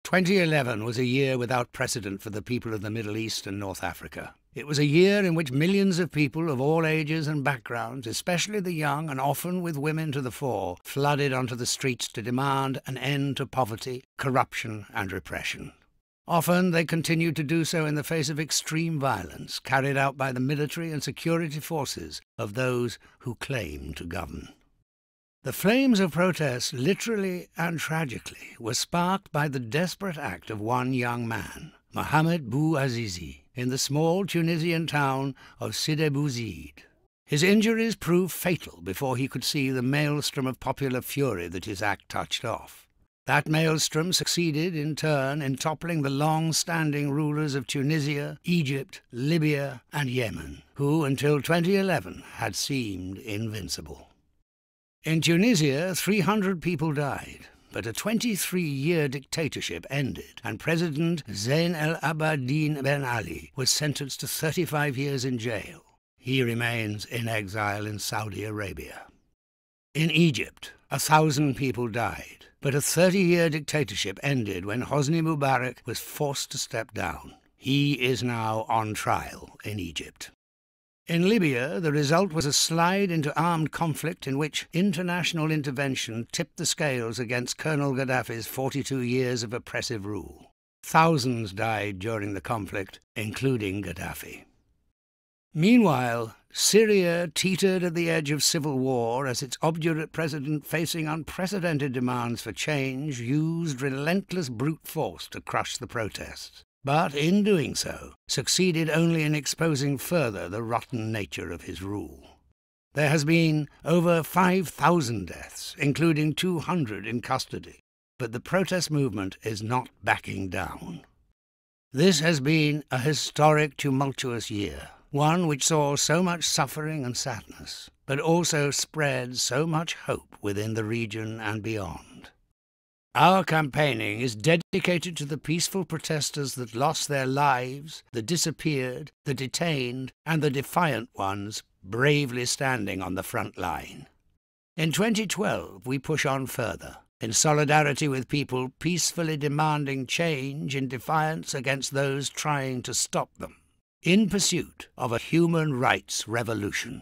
2011 was a year without precedent for the people of the Middle East and North Africa. It was a year in which millions of people of all ages and backgrounds, especially the young and often with women to the fore, flooded onto the streets to demand an end to poverty, corruption and repression. Often they continued to do so in the face of extreme violence carried out by the military and security forces of those who claim to govern. The flames of protest, literally and tragically, were sparked by the desperate act of one young man, Mohamed Bouazizi, in the small Tunisian town of Sidi Bouzid. His injuries proved fatal before he could see the maelstrom of popular fury that his act touched off. That maelstrom succeeded, in turn, in toppling the long-standing rulers of Tunisia, Egypt, Libya and Yemen, who, until 2011, had seemed invincible. In Tunisia, 300 people died, but a 23-year dictatorship ended, and President Zain el-Abidine Ben Ali was sentenced to 35 years in jail. He remains in exile in Saudi Arabia. In Egypt, 1,000 people died, but a 30-year dictatorship ended when Hosni Mubarak was forced to step down. He is now on trial in Egypt. In Libya, the result was a slide into armed conflict in which international intervention tipped the scales against Colonel Gaddafi's 42 years of oppressive rule. Thousands died during the conflict, including Gaddafi. Meanwhile, Syria teetered at the edge of civil war as its obdurate president, facing unprecedented demands for change, used relentless brute force to crush the protests. But in doing so, succeeded only in exposing further the rotten nature of his rule. There has been over 5,000 deaths, including 200 in custody, but the protest movement is not backing down. This has been a historic, tumultuous year, one which saw so much suffering and sadness, but also spread so much hope within the region and beyond. Our campaigning is dedicated to the peaceful protesters that lost their lives, the disappeared, the detained, and the defiant ones bravely standing on the front line. In 2012, we push on further, in solidarity with people peacefully demanding change in defiance against those trying to stop them, in pursuit of a human rights revolution.